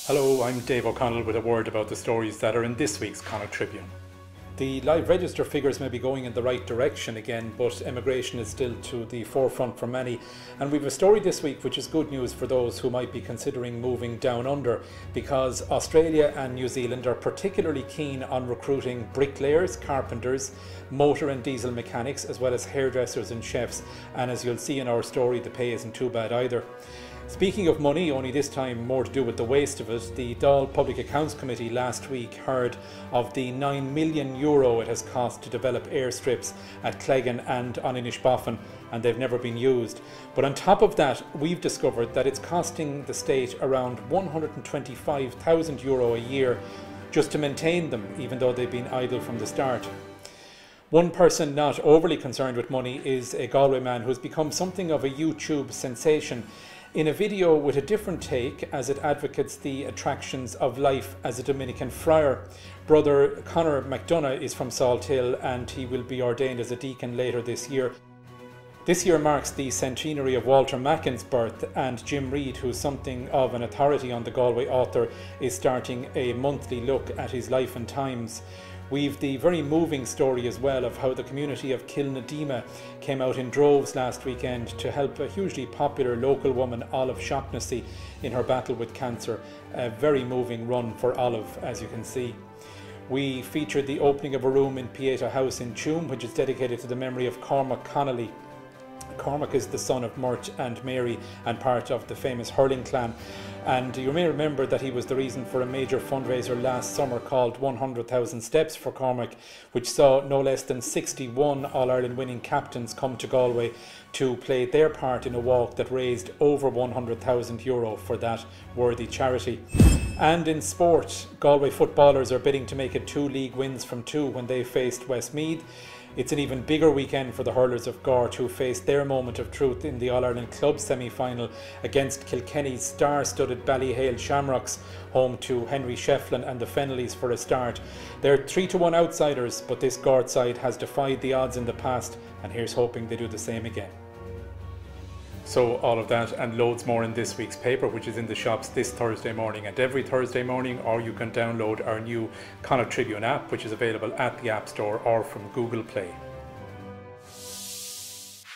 Hello, I'm Dave O'Connell with a word about the stories that are in this week's Connacht Tribune. The live register figures may be going in the right direction again, but immigration is still to the forefront for many. And we've a story this week which is good news for those who might be considering moving down under, because Australia and New Zealand are particularly keen on recruiting bricklayers, carpenters, motor and diesel mechanics, as well as hairdressers and chefs. And as you'll see in our story, the pay isn't too bad either. Speaking of money, only this time more to do with the waste of it, the Dáil Public Accounts Committee last week heard of the €9 million it has cost to develop airstrips at Cleggan and on Inishbofin, and they've never been used. But on top of that, we've discovered that it's costing the state around €125,000 a year just to maintain them, even though they've been idle from the start. One person not overly concerned with money is a Galway man who's become something of a YouTube sensation in a video with a different take as it advocates the attractions of life as a Dominican friar. Brother Conor McDonough is from Salt Hill and he will be ordained as a deacon later this year. This year marks the centenary of Walter Mackin's birth, and Jim Reid, who's something of an authority on the Galway author, is starting a monthly look at his life and times. We've the very moving story as well of how the community of Kilnadima came out in droves last weekend to help a hugely popular local woman, Olive Shaughnessy, in her battle with cancer. A very moving run for Olive, as you can see. We featured the opening of a room in Pieta House in Tuam, which is dedicated to the memory of Cormac Connolly. Cormac is the son of Mert and Mary and part of the famous hurling clan, and you may remember that he was the reason for a major fundraiser last summer called 100,000 Steps for Cormac, which saw no less than 61 All-Ireland winning captains come to Galway to play their part in a walk that raised over €100,000 for that worthy charity. And in sport, Galway footballers are bidding to make it 2 league wins from 2 when they faced Westmeath. It's an even bigger weekend for the hurlers of Gort, who faced their moment of truth in the All-Ireland Club semi-final against Kilkenny's star-studded Ballyhale Shamrocks, home to Henry Shefflin and the Fennellys for a start. They're 3-1 outsiders, but this Gort side has defied the odds in the past, and here's hoping they do the same again. So all of that and loads more in this week's paper, which is in the shops this Thursday morning and every Thursday morning, or you can download our new Connacht Tribune app, which is available at the App Store or from Google Play.